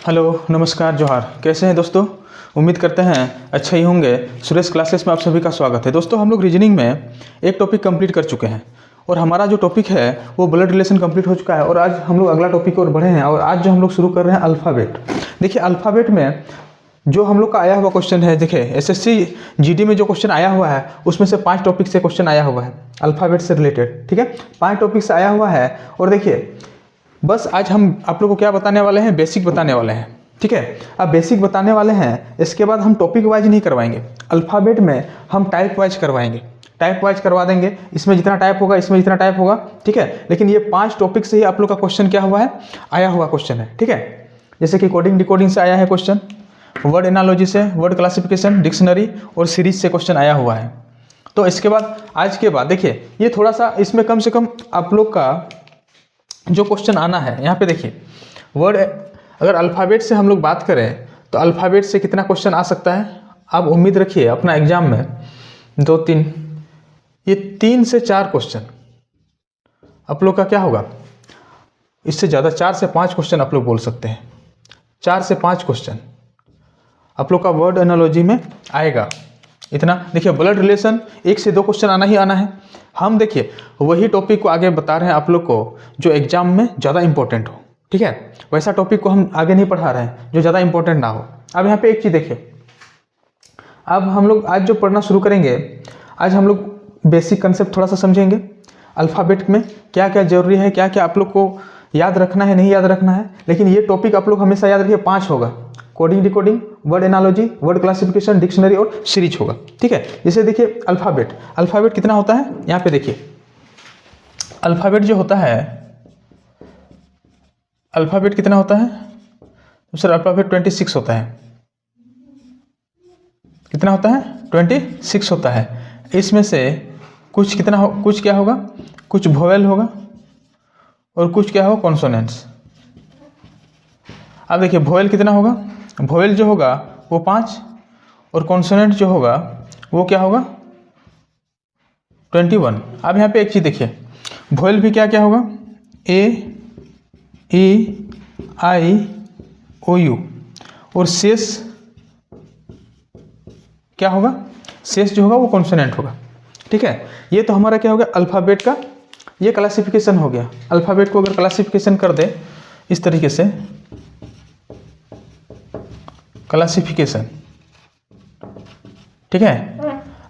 Hello, नमस्कार, जोहार। कैसे हैं दोस्तों? उम्मीद करते हैं अच्छा ही होंगे। सुरेश क्लासेस में आप सभी का स्वागत है। दोस्तों, हम लोग रीजनिंग में एक टॉपिक कंप्लीट कर चुके हैं और हमारा जो टॉपिक है वो ब्लड रिलेशन कंप्लीट हो चुका है और आज हम लोग अगला टॉपिक और बढ़े हैं और आज जो हम लोग शुरू कर रहे हैं अल्फ़ाबेट। देखिए, अल्फ़ाबेट में जो हम लोग का आया हुआ क्वेश्चन है, देखिए एसएससी जीडी में जो क्वेश्चन आया हुआ है उसमें से 5 टॉपिक से क्वेश्चन आया हुआ है अल्फ़ाबेट से रिलेटेड। ठीक है, 5 टॉपिक से आया हुआ है और देखिए बस आज हम आप लोगों को क्या बताने वाले हैं, बेसिक बताने वाले हैं। ठीक है, अब बेसिक बताने वाले हैं, इसके बाद हम टॉपिक वाइज नहीं करवाएंगे। अल्फ़ाबेट में हम टाइप वाइज करवाएंगे, टाइप वाइज करवा देंगे। इसमें जितना टाइप होगा इसमें जितना टाइप होगा। ठीक है, लेकिन ये 5 टॉपिक से ही आप लोग का क्वेश्चन क्या हुआ है, आया हुआ क्वेश्चन है। ठीक है, जैसे कि कोडिंग डिकोडिंग से आया है क्वेश्चन, वर्ड एनालॉजी से, वर्ड क्लासिफिकेशन, डिक्शनरी और सीरीज से क्वेश्चन आया हुआ है। तो इसके बाद आज के बाद देखिए ये थोड़ा सा इसमें कम से कम आप लोग का जो क्वेश्चन आना है, यहाँ पे देखिए वर्ड, अगर अल्फ़ाबेट से हम लोग बात करें तो अल्फ़ाबेट से कितना क्वेश्चन आ सकता है आप उम्मीद रखिए अपना एग्जाम में 2-3, ये 3 से 4 क्वेश्चन आप लोग का क्या होगा, इससे ज़्यादा 4 से 5 क्वेश्चन आप लोग बोल सकते हैं। 4 से 5 क्वेश्चन आप लोग का वर्ड एनालॉजी में आएगा। इतना देखिए, ब्लड रिलेशन 1 से 2 क्वेश्चन आना ही आना है। हम देखिए वही टॉपिक को आगे बता रहे हैं आप लोग को जो एग्जाम में ज़्यादा इंपॉर्टेंट हो। ठीक है, वैसा टॉपिक को हम आगे नहीं पढ़ा रहे हैं जो ज़्यादा इंपॉर्टेंट ना हो। अब यहाँ पे एक चीज़ देखिए, अब हम लोग आज जो पढ़ना शुरू करेंगे, आज हम लोग बेसिक कंसेप्ट थोड़ा सा समझेंगे। अल्फ़ाबेट में क्या क्या जरूरी है, क्या क्या आप लोग को याद रखना है, नहीं याद रखना है। लेकिन ये टॉपिक आप लोग हमेशा याद रखिए, 5 होगा। Coding decoding, word analogy, word classification, dictionary और सीरीज होगा। ठीक है, जैसे देखिए अल्फ़ाबेट कितना होता है, यहाँ पे देखिए अल्फ़ाबेट जो होता है, अल्फ़ाबेट कितना होता है तो सर अल्फ़ाबेट 26 होता है। कितना होता है? 26 होता है। इसमें से कुछ कितना हो, कुछ क्या होगा, कुछ वोवेल होगा और कुछ क्या होगा, कॉन्सोनेंट्स। अब देखिए वोवेल कितना होगा, वोवेल जो होगा वो 5 और कॉन्सोनेंट जो होगा वो क्या होगा, 21। अब यहाँ पे एक चीज़ देखिए, वोवेल भी क्या क्या होगा, ए ई आई ओ यू, और शेष क्या होगा, शेष जो होगा वो कॉन्सोनेंट होगा। ठीक है, ये तो हमारा क्या हो गया अल्फ़ाबेट का, ये क्लासिफिकेशन हो गया। अल्फ़ाबेट को अगर क्लासिफिकेशन कर दे इस तरीके से, क्लासिफिकेशन, ठीक है,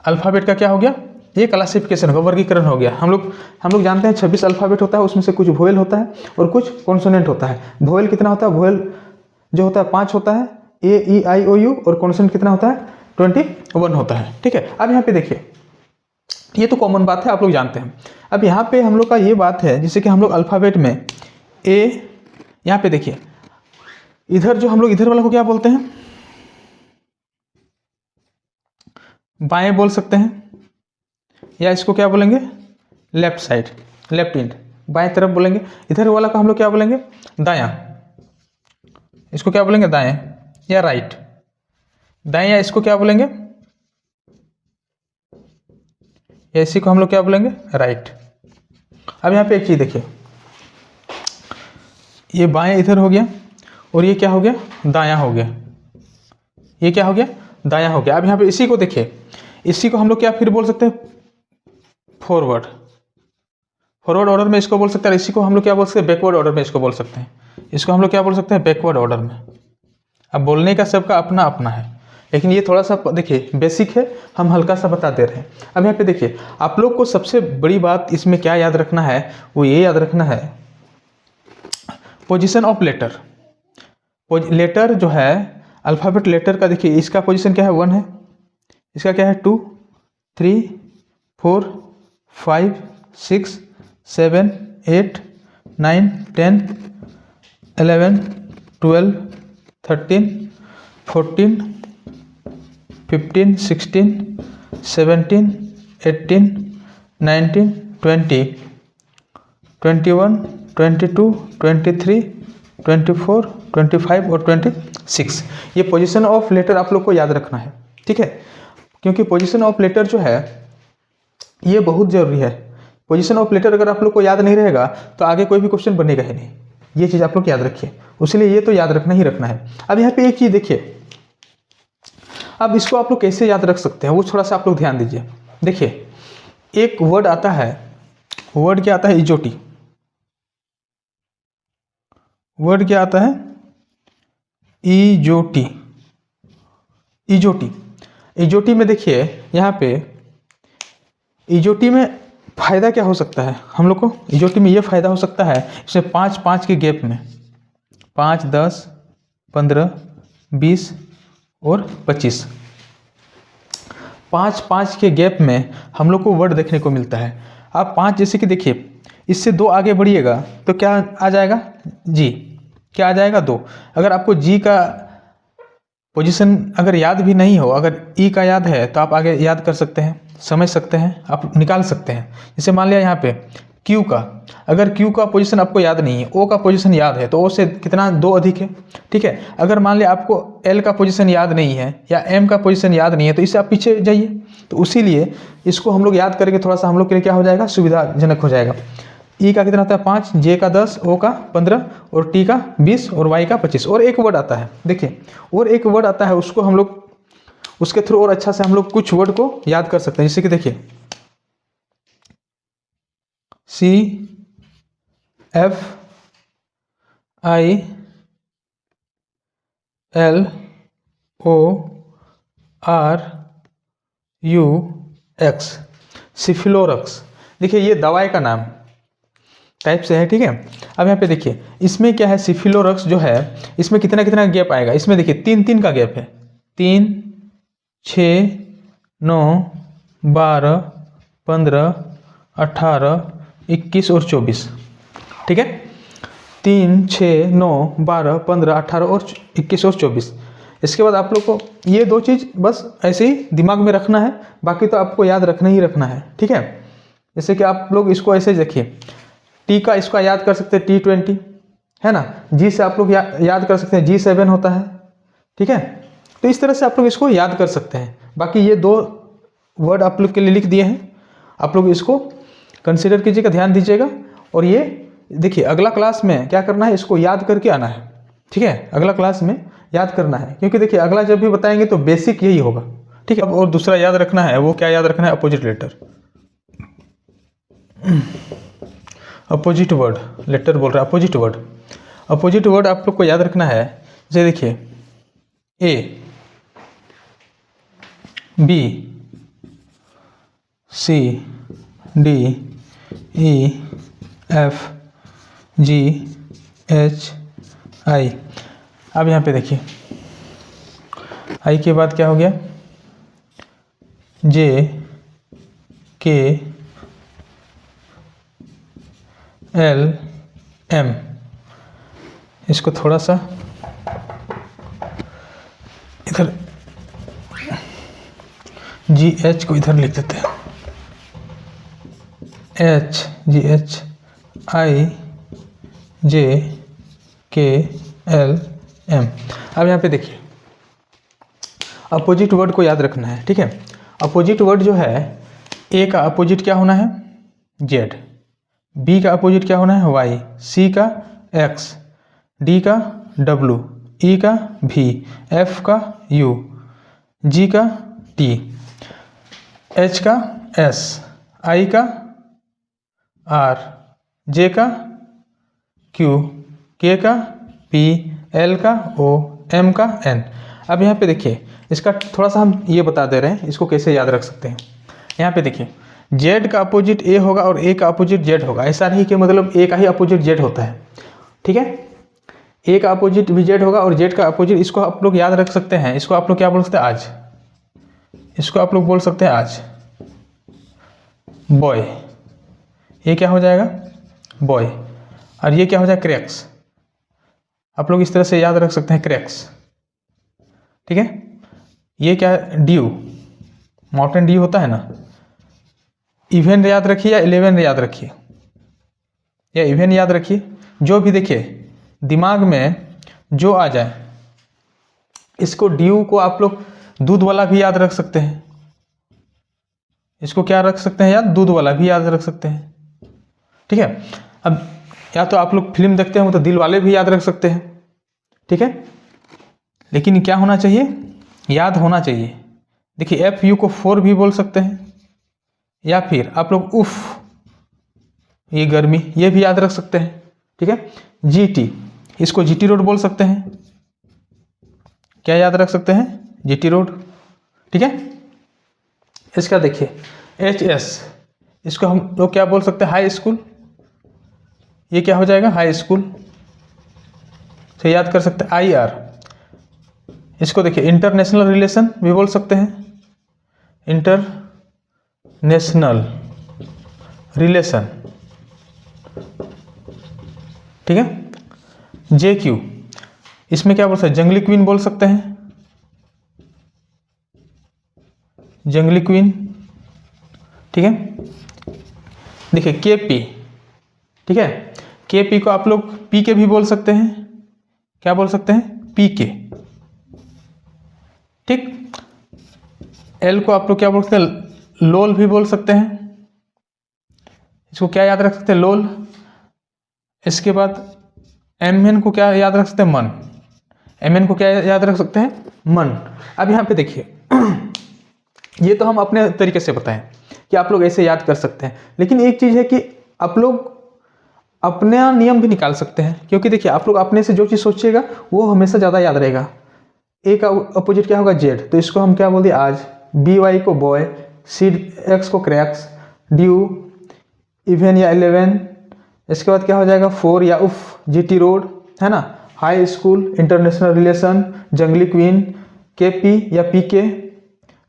अल्फ़ाबेट का क्या हो गया, ये क्लासिफिकेशन होगा, वर्गीकरण हो गया। हम लोग जानते हैं 26 अल्फ़ाबेट होता है, उसमें से कुछ वोवेल होता है और कुछ कॉन्सोनेंट होता है। वोवेल कितना होता है, वोवेल जो होता है 5 होता है, ए ई आई ओ यू, और कॉन्सोनेंट कितना होता है, 21 होता है। ठीक है, अब यहाँ पे देखिए ये तो कॉमन बात है, आप लोग जानते हैं। अब यहाँ पे हम लोग का ये बात है, जैसे कि हम लोग अल्फ़ाबेट में ए, यहाँ पे देखिए इधर जो हम लोग इधर वाला को क्या बोलते हैं, बाएं बोल सकते हैं, या इसको क्या बोलेंगे, लेफ्ट साइड, लेफ्ट एंड, बाएं तरफ बोलेंगे। इधर वाला को हम लोग क्या बोलेंगे, दायां, इसको क्या बोलेंगे, दाएं या राइट, दाएं, या इसको क्या बोलेंगे, या इसी को हम लोग क्या बोलेंगे, राइट। अब यहाँ पे एक चीज देखिए, ये बाएं इधर हो गया और ये क्या हो गया, दायां हो गया, ये क्या हो गया, दायां हो गया। अब यहाँ पे इसी को देखिए, इसी को हम लोग क्या फिर बोल सकते हैं, फॉरवर्ड ऑर्डर में इसको बोल सकते हैं। इसी को हम लोग क्या बोल सकते हैं, बैकवर्ड ऑर्डर में इसको बोल सकते हैं। इसको हम लोग क्या बोल सकते हैं, बैकवर्ड ऑर्डर में। अब बोलने का सबका अपना अपना है, लेकिन ये थोड़ा सा देखिए बेसिक है, हम हल्का सा बता दे रहे हैं। अब यहाँ पे देखिए आप लोग को सबसे बड़ी बात इसमें क्या याद रखना है, वो ये याद रखना है पोजीशन ऑफ लेटर। लेटर जो है अल्फ़ाबेट लेटर का, देखिए इसका पोजीशन क्या है, 1 है, इसका क्या है 2, 3, 4, 5, 6, 7, 8, 9, 10, 11, 12, 13, 14, 15, 16, 17, 18, 19, 20, 21, 22, 23, 24, 25 और 26। ये पोजीशन ऑफ लेटर आप लोग को याद रखना है। ठीक है, क्योंकि पोजीशन ऑफ लेटर जो है ये बहुत ज़रूरी है। पोजीशन ऑफ लेटर अगर आप लोग को याद नहीं रहेगा तो आगे कोई भी क्वेश्चन बनेगा ही नहीं। ये चीज़ आप लोग याद रखिए, उसलिए ये तो याद रखना ही रखना है। अब यहाँ पे एक चीज़ देखिए, अब इसको आप लोग कैसे याद रख सकते हैं वो थोड़ा सा आप लोग ध्यान दीजिए। देखिए एक वर्ड आता है, वर्ड क्या आता है, इजोटी। वर्ड क्या आता है, इजोटी। इजोटी, इजोटी में देखिए यहाँ पे इजोटी में फ़ायदा क्या हो सकता है हम लोग को, इजोटी में ये फ़ायदा हो सकता है, इसमें 5-5 के गैप में 5, 10, 15, 20 और 25, 5-5 के गैप में हम लोग को वर्ड देखने को मिलता है। आप 5 जैसे कि देखिए, इससे 2 आगे बढ़िएगा तो क्या आ जाएगा, जी, क्या आ जाएगा 2। अगर आपको जी का पोजीशन अगर याद भी नहीं हो, अगर ई का याद है तो आप आगे याद कर सकते हैं, समझ सकते हैं, आप निकाल सकते हैं। जैसे मान लिया यहाँ पे क्यू का, अगर क्यू का पोजीशन आपको याद नहीं है, ओ का पोजीशन याद है तो ओ से कितना 2 अधिक है, ठीक है। अगर मान लिया आपको एल का पोजीशन याद नहीं है या एम का पोजीशन याद नहीं है तो इससे आप पीछे जाइए। तो इसीलिए इसको हम लोग याद करेंगे, थोड़ा सा हम लोग के लिए क्या हो जाएगा, सुविधाजनक हो जाएगा। ई का कितना होता है 5, जे का 10, ओ का 15 और टी का 20 और वाई का 25। और एक वर्ड आता है, देखिए और एक वर्ड आता है, उसको हम लोग उसके थ्रू और अच्छा से हम लोग कुछ वर्ड को याद कर सकते हैं। जैसे कि देखिए CFILORUX, सिफिलोरक्स। देखिए ये दवाई का नाम टाइप से है, ठीक है। अब यहाँ पे देखिए इसमें क्या है, सिफिलोरक्स जो है इसमें कितना कितना गैप आएगा, इसमें देखिए 3-3 का गैप है, 3, 6, 9, 12, 15, 18, 21 और 24, ठीक है। 3, 6, 9, 12, 15, 18 और 21 और 24। इसके बाद आप लोग को ये 2 चीज़ बस ऐसे ही दिमाग में रखना है, बाकी तो आपको याद रखना ही रखना है, ठीक है। जैसे कि आप लोग इसको ऐसे देखिए, टी का इसका याद कर सकते हैं T20, है ना। जी से आप लोग याद कर सकते हैं G7 होता है, ठीक है। तो इस तरह से आप लोग इसको याद कर सकते हैं। बाकी ये 2 वर्ड आप लोग के लिए लिख दिए हैं, आप लोग इसको कंसिडर कीजिएगा, ध्यान दीजिएगा। और ये देखिए अगला क्लास में क्या करना है, इसको याद करके आना है, ठीक है। अगला क्लास में याद करना है, क्योंकि देखिए अगला जब भी बताएंगे तो बेसिक यही होगा, ठीक है। अब और दूसरा याद रखना है, वो क्या याद रखना है, opposite letter. Opposite word, letter बोल रहा है, अपोजिट वर्ड। अपोजिट वर्ड आप लोग को याद रखना है। जैसे देखिए A, B, C, D, E, F, G, H, I। अब यहाँ पे देखिए I के बाद क्या हो गया, J, K, L, M। इसको थोड़ा सा इधर G, H को इधर लिख देते हैं, H, G, H, I, J, K, L, M। अब यहाँ पे देखिए अपोजिट वर्ड को याद रखना है, ठीक है। अपोजिट वर्ड जो है, A का अपोजिट क्या होना है, Z, B का अपोजिट क्या होना है, Y, C का X, D का W, E का V, F का U, G का T, H का S, I का R, J का Q, K का P, L का O, M का N। अब यहाँ पे देखिए इसका थोड़ा सा हम ये बता दे रहे हैं, इसको कैसे याद रख सकते हैं। यहाँ पे देखिए Z का अपोजिट A होगा और A का अपोजिट Z होगा। ऐसा नहीं कि मतलब A का ही अपोजिट Z होता है, ठीक है। A का अपोजिट भी Z होगा और Z का अपोजिट, इसको आप लोग याद रख सकते हैं। इसको आप लोग क्या बोल सकते हैं, आज। इसको आप लोग बोल सकते हैं आज, बॉय। ये क्या हो जाएगा, बॉय। और ये क्या हो जाएगा, क्रैक्स। आप लोग इस तरह से याद रख सकते हैं, क्रैक्स, ठीक है। ये क्या है, ड्यू, माउंटेन ड्यू होता है ना। इवेंट याद रखिए या 11 याद रखिए या इवेंट याद रखिए, जो भी देखिए दिमाग में जो आ जाए। इसको ड्यू को आप लोग दूध वाला भी याद रख सकते हैं, इसको क्या रख सकते हैं याद, दूध वाला भी याद रख सकते हैं, ठीक है। अब या तो आप लोग फिल्म देखते हो तो दिल वाले भी याद रख सकते हैं, ठीक है। लेकिन क्या होना चाहिए, याद होना चाहिए। देखिए FU को 4 भी बोल सकते हैं, या फिर आप लोग उफ, ये गर्मी, ये भी याद रख सकते हैं, ठीक है। GT, इसको GT रोड बोल सकते हैं, क्या याद रख सकते हैं, GT रोड, ठीक है। इसका देखिए HS, इसको हम लोग क्या बोल सकते हैं, हाई स्कूल, ये क्या हो जाएगा, हाई स्कूल से याद कर सकते हैं। IR, इसको देखिए इंटरनेशनल रिलेशन भी बोल सकते हैं, इंटरनेशनल रिलेशन, ठीक है। JQ, इसमें क्या बोल सकते हैं, जंगली क्वीन बोल सकते हैं, जंगली क्वीन, ठीक है। देखिए KP, ठीक है, KP को आप लोग PK भी बोल सकते हैं, क्या बोल सकते हैं, PK, ठीक। L को आप लोग क्या बोल सकते हैं, लोल भी बोल सकते हैं, इसको क्या याद रख सकते हैं, लोल। इसके बाद MN को क्या याद रख सकते हैं, मन, MN को क्या याद रख सकते हैं, मन। अब यहाँ पे देखिए ये तो हम अपने तरीके से बताएं कि आप लोग ऐसे याद कर सकते हैं, लेकिन एक चीज़ है कि आप लोग अपना नियम भी निकाल सकते हैं, क्योंकि देखिए आप लोग अपने से जो चीज़ सोचिएगा वो हमेशा ज़्यादा याद रहेगा। A का अपोजिट क्या होगा, Z, तो इसको हम क्या बोल दिए, आज। BY को बॉय, CX को क्रैक्स, ड्यू, इवन या 11, इसके बाद क्या हो जाएगा, 4 या उफ, GT रोड, है ना। हाई स्कूल, इंटरनेशनल रिलेशन, जंगली क्वीन, KP या PK,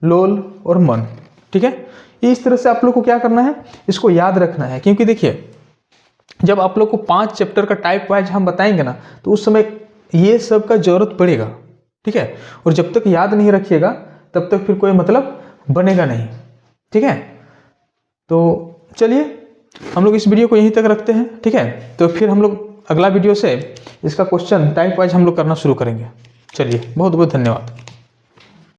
लोल और मन, ठीक है। इस तरह से आप लोग को क्या करना है, इसको याद रखना है, क्योंकि देखिए जब आप लोग को 5 चैप्टर का टाइप वाइज हम बताएंगे ना, तो उस समय ये सब का जरूरत पड़ेगा, ठीक है। और जब तक याद नहीं रखिएगा तब तक फिर कोई मतलब बनेगा नहीं, ठीक है। तो चलिए हम लोग इस वीडियो को यहीं तक रखते हैं, ठीक है। तो फिर हम लोग अगला वीडियो से इसका क्वेश्चन टाइप वाइज हम लोग करना शुरू करेंगे। चलिए, बहुत बहुत धन्यवाद।